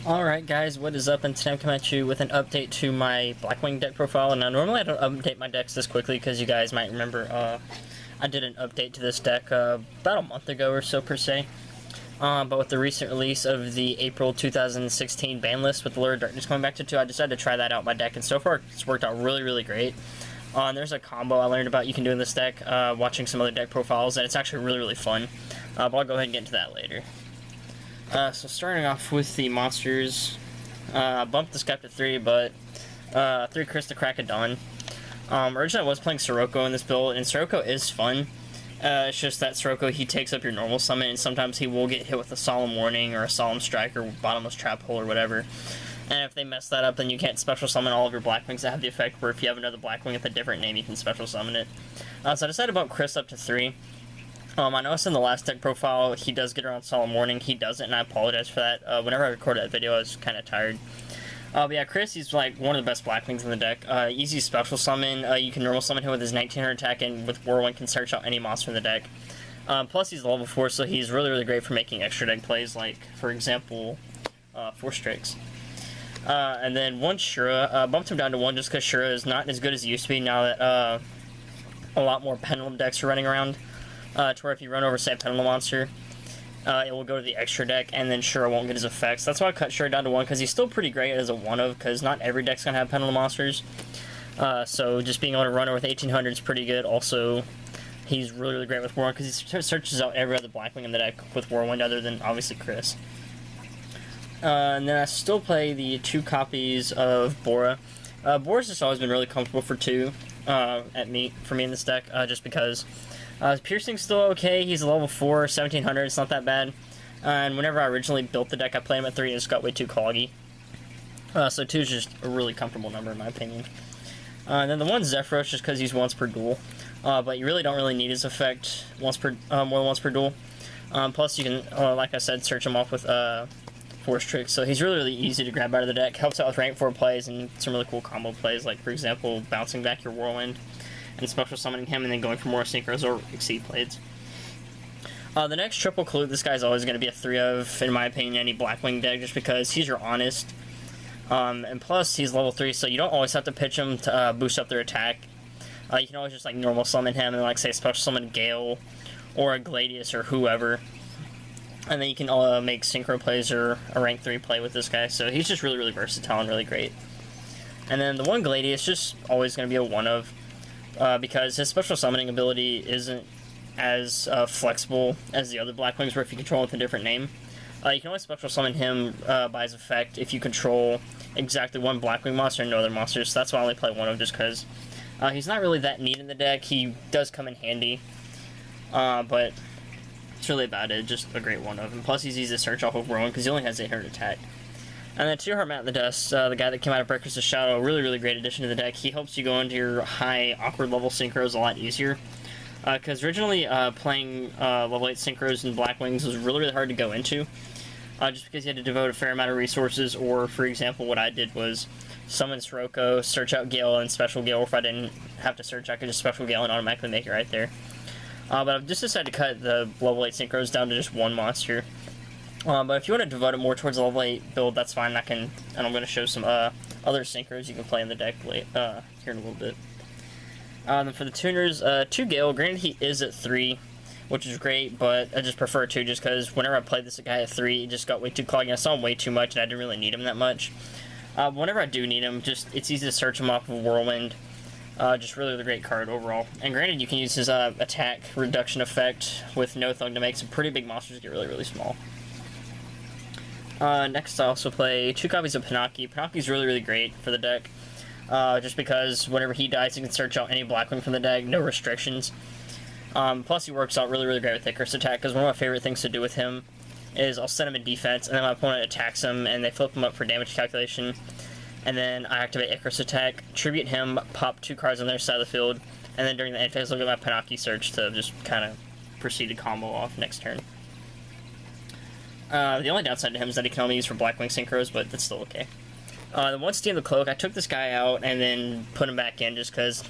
Alright guys, what is up? And today I'm coming at you with an update to my Blackwing deck profile. Now normally I don't update my decks this quickly because you guys might remember I did an update to this deck about a month ago or so per se. But with the recent release of the April 2016 ban list with Allure Darkness coming back to 2, I decided to try that out in my deck, and so far it's worked out really great. And there's a combo I learned about you can do in this deck watching some other deck profiles, and it's actually really fun. But I'll go ahead and get into that later. So starting off with the monsters, bumped this guy up to 3, but 3 Chris the Crack of Dawn. Originally I was playing Sirocco in this build, and Sirocco is fun. It's just that Sirocco, he takes up your normal summon, and sometimes he will get hit with a Solemn Warning or a Solemn Strike or Bottomless Trap Hole or whatever. And if they mess that up, then you can't special summon all of your Blackwings that have the effect where if you have another Blackwing with a different name, you can special summon it. So I decided to bump Chris up to 3. I noticed in the last deck profile, he does get around Solemn Warning. He doesn't, and I apologize for that. Whenever I recorded that video, I was kind of tired. But yeah, Chris, he's like one of the best Blackwings in the deck. Easy special summon. You can normal summon him with his 1900 attack, and with Whirlwind can search out any monster in the deck. Plus, he's level 4, so he's really great for making extra deck plays, like, for example, Force Strikes. And then one Shura. Bumped him down to 1 just because Shura is not as good as he used to be now that a lot more Pendulum decks are running around. To where if you run over, say, a Pendulum monster, it will go to the extra deck, and then Shura won't get his effects. That's why I cut Shura down to 1, because he's still pretty great as a 1-of, because not every deck's going to have Pendulum monsters. So just being able to run over with 1800 is pretty good. Also, he's really great with Whirlwind, because he searches out every other Blackwing in the deck with Whirlwind, other than, obviously, Chris. And then I still play the 2 copies of Bora. Bora's just always been really comfortable for 2 for me in this deck, just because Piercing's still okay. He's a level 4, 1700, it's not that bad. And whenever I originally built the deck, I played him at 3, and it just got way too cloggy. So 2 is just a really comfortable number, in my opinion. And then the 1 Zephyros, just because he's once per duel. But you really don't need his effect more than once per duel. Plus, you can, like I said, search him off with Force Tricks. So he's really easy to grab out of the deck. Helps out with rank 4 plays and some really cool combo plays, like, for example, bouncing back your Whirlwind and special summoning him, and then going for more synchros or exceed blades. The next triple clue, this guy's always going to be a 3 of, in my opinion, any Blackwing deck, just because he's your honest. And plus, he's level 3, so you don't always have to pitch him to boost up their attack. You can always just like normal summon him and like say special summon Gale or a Gladius or whoever. And then you can make synchro plays or a rank 3 play with this guy, so he's just really versatile and really great. And then the 1 Gladius, just always going to be a 1 of. Because his special summoning ability isn't as flexible as the other Blackwings, where if you control him with a different name, you can only special summon him by his effect if you control exactly 1 Blackwing monster and no other monsters. So that's why I only play 1 of, just because he's not really that neat in the deck. He does come in handy, but it's really about it. Just a great 1 of, and plus he's easy to search off of Whirlwind because he only has 800 attack. And then 2 Heart Mat in the Dust, the guy that came out of Breakers of Shadow, really great addition to the deck. He helps you go into your high awkward level synchros a lot easier. Because originally playing level 8 synchros in Blackwings was really hard to go into. Just because you had to devote a fair amount of resources, or for example what I did was summon Sirocco, search out Gale, and special Gale, or if I didn't have to search I could just special Gale and automatically make it right there. But I've just decided to cut the level 8 synchros down to just 1 monster. But if you want to devote it more towards a level 8 build, that's fine. And I'm going to show some other synchros you can play in the deck here in a little bit. Then for the tuners, 2 Gale. Granted, he is at 3, which is great, but I just prefer 2 just because whenever I played this guy at 3, he just got way too cloggy. I saw him way too much, and I didn't really need him that much. Whenever I do need him, it's easy to search him off of Whirlwind. Just really great card overall. And granted, you can use his attack reduction effect with no thug to make some pretty big monsters get really small. Next I also play 2 copies of Panaki. Panaki's really great for the deck, just because whenever he dies, you can search out any Blackwing from the deck, no restrictions. Plus he works out really great with Icarus attack, because one of my favorite things to do with him is I'll set him in defense, and then my opponent attacks him, and they flip him up for damage calculation, and then I activate Icarus attack, tribute him, pop 2 cards on their side of the field, and then during the end phase look at my Panaki search to just kind of proceed to combo off next turn. The only downside to him is that he can only use for Blackwing synchros, but that's still okay. The 1 Steam the Cloak, I took this guy out and then put him back in just because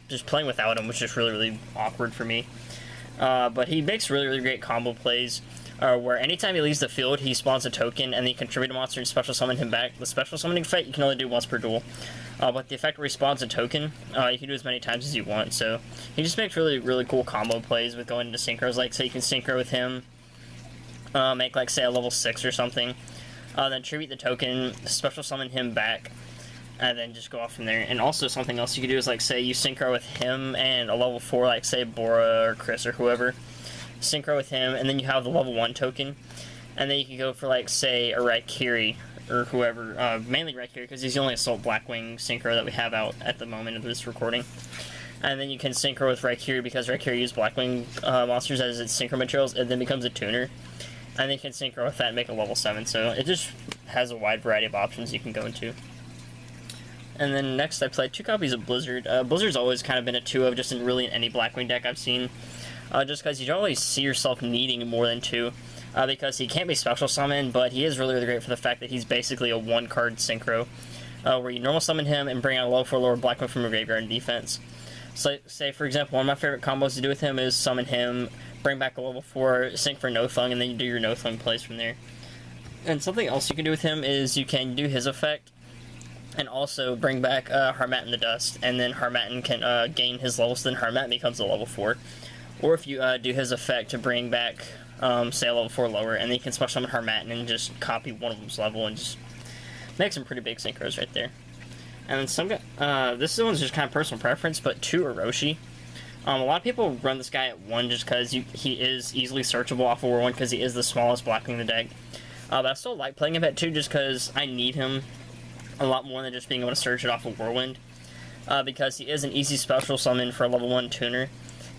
just playing without him was just really awkward for me. But he makes really great combo plays. where anytime he leaves the field, he spawns a token, and then you contribute a monster and special summon him back. The special summoning effect you can only do once per duel, but the effect where he spawns a token, you can do as many times as you want. So he just makes really, really cool combo plays with going into synchros. Like, say you can synchro with him, make, like, say, a level 6 or something, then tribute the token, special summon him back, and then just go off from there. And also something else you can do is, like, say you synchro with him and a level 4, like, say, Bora or Chris or whoever. Synchro with him, and then you have the level 1 token. And then you can go for, like, say, a Raikiri or whoever. Mainly Raikiri, because he's the only Assault Blackwing synchro that we have out at the moment of this recording. And then you can synchro with Raikiri, because Raikiri uses Blackwing monsters as its synchro materials, and then becomes a tuner. And then you can synchro with that and make a level 7. So it just has a wide variety of options you can go into. And then next I played 2 copies of Blizzard. Blizzard's always kind of been a 2 of just in really any Blackwing deck I've seen. Just because you don't really see yourself needing more than 2. Because he can't be special summoned, but he is really, really great for the fact that he's basically a 1-card synchro. Where you normal summon him and bring out a low for lower Blackwing from your graveyard in defense. So, say for example, one of my favorite combos to do with him is summon him, bring back a level 4, sync for no thung, and then you do your no thung plays from there. And something else you can do with him is you can do his effect, and also bring back Harmat in the Dust, and then Harmattan can gain his level, so then Harmattan becomes a level 4. Or if you do his effect to bring back, say, a level 4 lower, and then you can special summon Harmattan and just copy one of them's level and just make some pretty big synchros right there. And then some guy, this one's just kind of personal preference, but 2 Orochi. A lot of people run this guy at 1 just because he is easily searchable off of War 1 because he is the smallest Blackwing in the deck. But I still like playing him at 2 just because I need him a lot more than just being able to search it off of Whirlwind. Because he is an easy special summon for a level 1 tuner.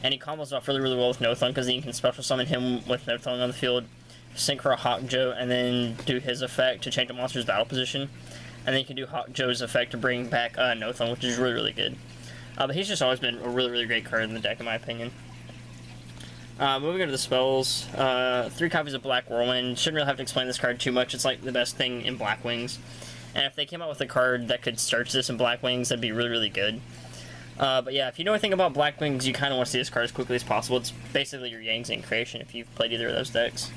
And he combos off really, really well with No Thung because then you can special summon him with No Thung on the field, sync for a Hawkjoe, and then do his effect to change a monster's battle position. And then you can do Hawkjoe's effect to bring back No Thung, which is really, really good. But he's just always been a really, really great card in the deck, in my opinion. Moving on to the spells, 3 copies of Black Whirlwind. Shouldn't really have to explain this card too much. It's like the best thing in Blackwings. And if they came out with a card that could search this in Blackwings, that'd be really, really good. But yeah, if you know anything about Blackwings, you kind of want to see this card as quickly as possible. It's basically your Yang Zing creation if you've played either of those decks.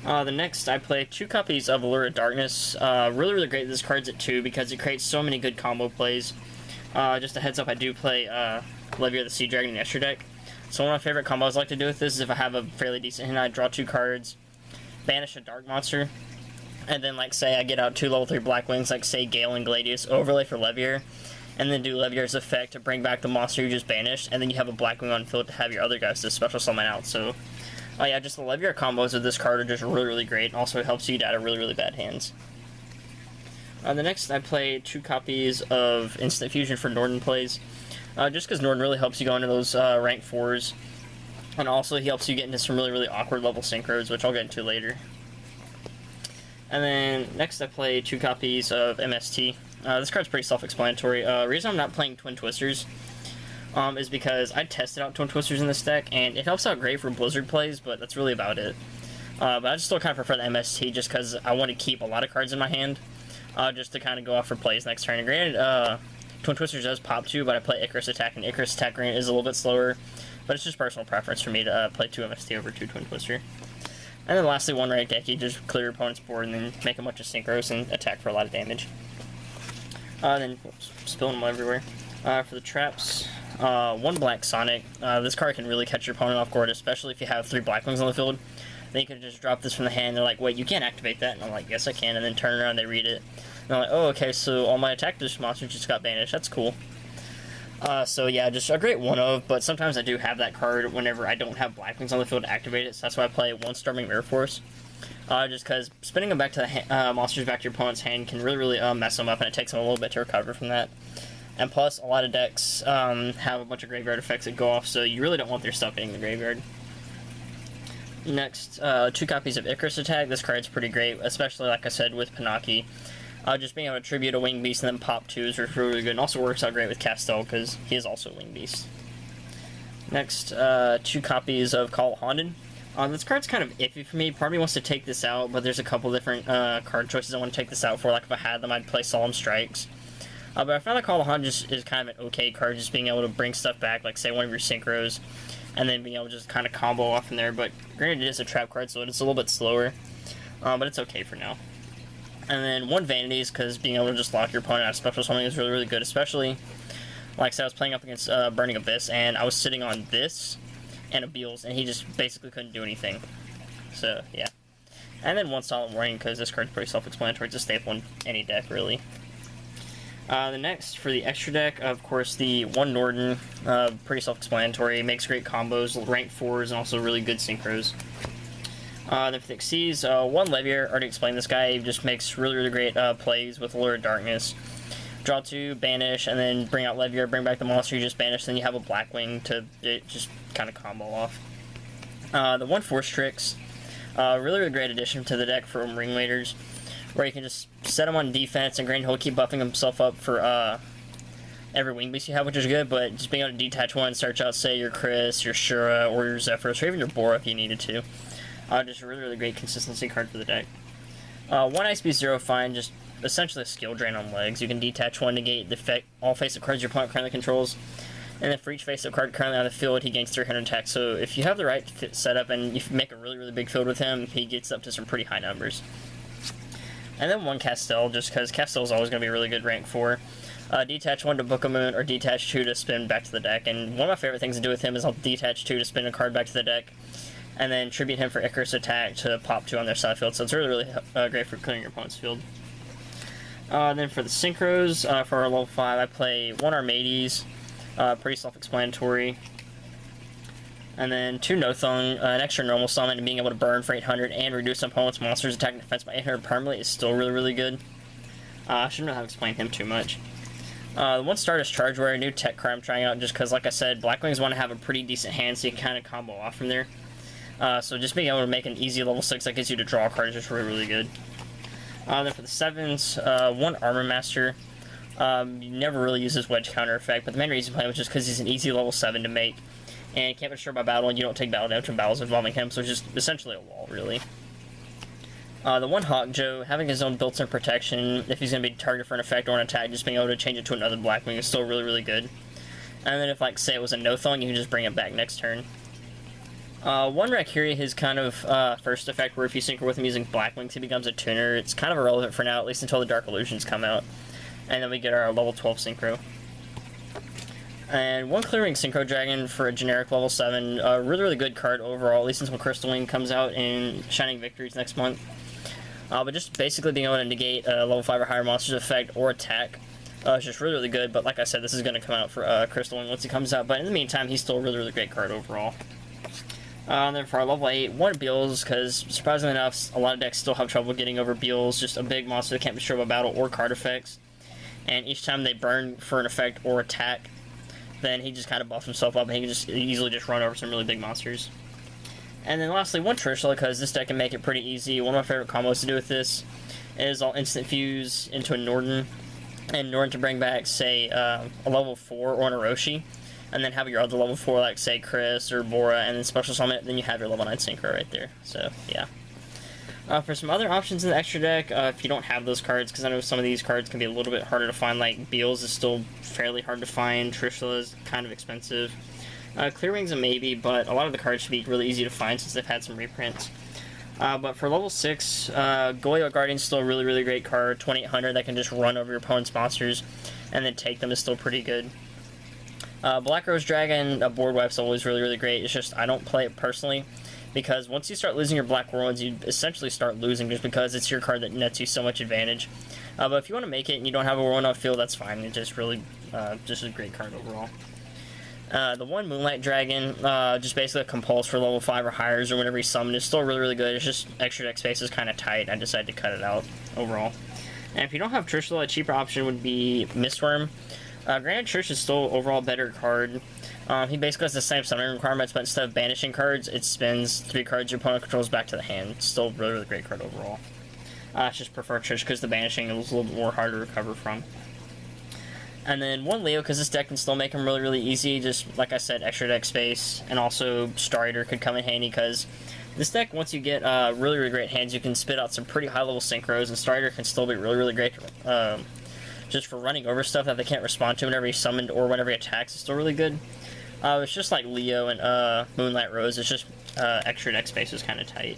The next, I play 2 copies of Allure of Darkness. Really, really great that this card's at 2 because it creates so many good combo plays. Just a heads up, I do play Levier the Sea Dragon in the Escher deck. So one of my favorite combos I like to do with this is if I have a fairly decent hand, I draw 2 cards, banish a dark monster, and then, like, say I get out 2 level 3 Blackwings, like, say Gale and Gladius, overlay for Levier, and then do Levier's effect to bring back the monster you just banished, and then you have a Blackwing on field to have your other guys to special summon out. So, yeah, just the Levier combos of this card are just really, really great. Also, it helps you get out of really, really bad hands. The next, I play 2 copies of Instant Fusion for Norden plays. Just because Norden really helps you go into those rank 4s. And also, he helps you get into some really, really awkward level synchros, which I'll get into later. And then, next I play 2 copies of MST. This card's pretty self-explanatory. The reason I'm not playing Twin Twisters is because I tested out Twin Twisters in this deck, and it helps out great for Blizzard plays, but that's really about it. But I just still kind of prefer the MST just because I want to keep a lot of cards in my hand. Just to kind of go off for plays next turn. And granted, Twin Twisters does pop 2, but I play Icarus Attack, and Icarus Attack granted is a little bit slower, but it's just personal preference for me to play 2 MST over 2 Twin Twister. And then lastly, 1 Right Deck, you just clear your opponent's board and then make a bunch of synchros and attack for a lot of damage. Then, whoops, spilling them everywhere. For the traps, 1 Black Sonic. This card can really catch your opponent off guard, especially if you have 3 Blackwings on the field. Then you can just drop this from the hand, they're like, wait, you can't activate that? And I'm like, yes I can, and then turn around, they read it. And I'm like, oh, okay, so all my attack this monster just got banished, that's cool. So yeah, just a great one of, but sometimes I do have that card whenever I don't have Blackwings on the field to activate it, so that's why I play 1 Storming Mirror Force. Just because spinning them back to the monsters back to your opponent's hand can really, really mess them up, and it takes them a little bit to recover from that. And plus, a lot of decks have a bunch of graveyard effects that go off, so you really don't want their stuff hitting the graveyard. Next, 2 copies of Icarus Attack. This card's pretty great, especially, like I said, with Pinocchi. Just being able to tribute a Winged Beast and then pop 2 is really good, and also works out great with Castel, because he is also a Winged Beast. Next, 2 copies of Call of Haunted. This card's kind of iffy for me. Part of me wants to take this out, but there's a couple different card choices I want to take this out for. Like, if I had them, I'd play Solemn Strikes. But I found that Call of Haunted is kind of an okay card, just being able to bring stuff back, like, say, one of your Synchros, and then being able to just kind of combo off from there. But granted, it is a trap card, so it's a little bit slower, but it's okay for now. And then one Vanities, because being able to just lock your opponent out of special summoning is really, really good, especially, like I said, I was playing up against Burning Abyss, and I was sitting on this and a Beals, and he just basically couldn't do anything. So, yeah. And then one Silent Warning, because this card's pretty self-explanatory. It's a staple in any deck, really. The next, for the extra deck, of course, the one Norden, pretty self-explanatory, makes great combos, rank 4s, and also really good synchros. Then for the Xyz, one Levier, already explained this guy, he just makes really, really great plays with Allure of Darkness. Draw 2, banish, and then bring out Levier, bring back the monster you just banished, then you have a Blackwing to just kind of combo off. The one Force Tricks, really, really great addition to the deck from Ringleaders, where you can just set him on defense, and granted he'll keep buffing himself up for every wing beast you have, which is good, but just being able to detach one and search out, say, your Chris, your Shura, or your Zephyros, or even your Bora if you needed to. Just a really, really great consistency card for the deck. One Ice Beast Zero Fine, just essentially a skill drain on legs. You can detach one, negate the effect, all face-up cards your opponent currently controls, and then for each face-up card currently on the field, he gains 300 attack. So if you have the right setup and you make a really, really big field with him, he gets up to some pretty high numbers. And then one Castel, just because Castel is always going to be a really good rank 4. Detach 1 to Book of Moon, or detach 2 to spin back to the deck. And one of my favorite things to do with him is I'll detach 2 to spin a card back to the deck, and then tribute him for Icarus attack to pop 2 on their side field. So it's really, really great for clearing your opponent's field. Then for the synchros, for our level 5, I play one Armades, pretty self-explanatory. And then 2 Nothung, an extra normal summon, and being able to burn for 800 and reduce an opponent's monster's attack and defense by 800 permanently is still really, really good. I shouldn't have explained him too much. The one Stardust Charge Warrior, a new tech card I'm trying out, just because, like I said, Blackwings want to have a pretty decent hand, so you can kind of combo off from there. So just being able to make an easy level 6 that gets you to draw a card is just really, really good. Then for the 7s, one Armor Master. You never really use his Wedge counter effect, but the main reason to play him is just because he's an easy level 7 to make, and can't be destroyed by battle, and you don't take battle damage from battles involving him, so it's just essentially a wall, really. The one Hawkjoe, having his own built-in protection, if he's going to be targeted for an effect or an attack, just being able to change it to another Blackwing is still really, really good. And then if, like, say it was a Nothung, you can just bring it back next turn. One Rakuria, his kind of first effect, where if you synchro with him using Blackwings, he becomes a tuner. It's kind of irrelevant for now, at least until the Dark Illusions come out. And then we get our level 12 synchro. And one Clearing Synchro Dragon for a generic level 7. Really, really good card overall, at least until Crystal Wing comes out in Shining Victories next month. But just basically being able to negate a level 5 or higher monster's effect or attack is just really, really good. But like I said, this is going to come out for Crystal Wing once it comes out. But in the meantime, he's still a really, really great card overall. And then for our level 8, one Beals, because surprisingly enough, a lot of decks still have trouble getting over Beals. Just a big monster that can't be destroyed by battle or card effects. And each time they burn for an effect or attack, then he just kind of buffs himself up and he can just easily just run over some really big monsters. And then lastly, one Trishula, because this deck can make it pretty easy. One of my favorite combos to do with this is I'll instant fuse into a Norden, and Norden to bring back, say, a level 4 or an Orochi, and then have your other level 4, like, say, Chris or Bora, and then special summon it, then you have your level 9 synchro right there. So, yeah. For some other options in the extra deck, if you don't have those cards, because I know some of these cards can be a little bit harder to find, like Beals is still fairly hard to find, Trishula is kind of expensive. Clearwing's a maybe, but a lot of the cards should be really easy to find since they've had some reprints. But for level 6, Goyo Guardian's still a really, really great card, 2800 that can just run over your opponent's monsters and then take them is still pretty good. Black Rose Dragon, a board wipe's always really, really great. It's just I don't play it personally, because once you start losing your Black Whirlwinds, you essentially start losing just because it's your card that nets you so much advantage. But if you want to make it and you don't have a Whirlwind on field, that's fine. It's just really just a great card overall. The one Moonlight Dragon, just basically a compulse for level 5 or higher, or whenever you summon, is still really, really good. It's just extra deck space is kind of tight. I decided to cut it out overall. And if you don't have Trishula, a cheaper option would be Mistworm. Granted, Trish is still overall a better card. He basically has the same summoning requirements, but instead of banishing cards, it spins 3 cards your opponent controls back to the hand. It's still a really, really great card overall. I just prefer Trish because the banishing is a little bit more hard to recover from. And then one Leo, because this deck can still make him really, really easy. Just, like I said, extra deck space. And also, Star Eater could come in handy, because this deck, once you get really, really great hands, you can spit out some pretty high-level synchros, and Star Eater can still be really, really great just for running over stuff that they can't respond to whenever he's summoned or whenever he attacks. It's still really good. It's just like Leo and Moonlight Rose. It's just extra deck space is kind of tight.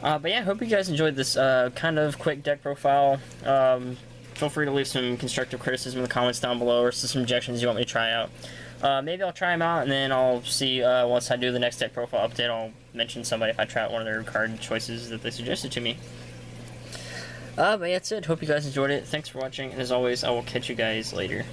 But yeah, I hope you guys enjoyed this kind of quick deck profile. Feel free to leave some constructive criticism in the comments down below, or some suggestions you want me to try out. Maybe I'll try them out, and then I'll see once I do the next deck profile update. I'll mention somebody if I try out one of their card choices that they suggested to me. But yeah, that's it. Hope you guys enjoyed it. Thanks for watching, and as always, I will catch you guys later.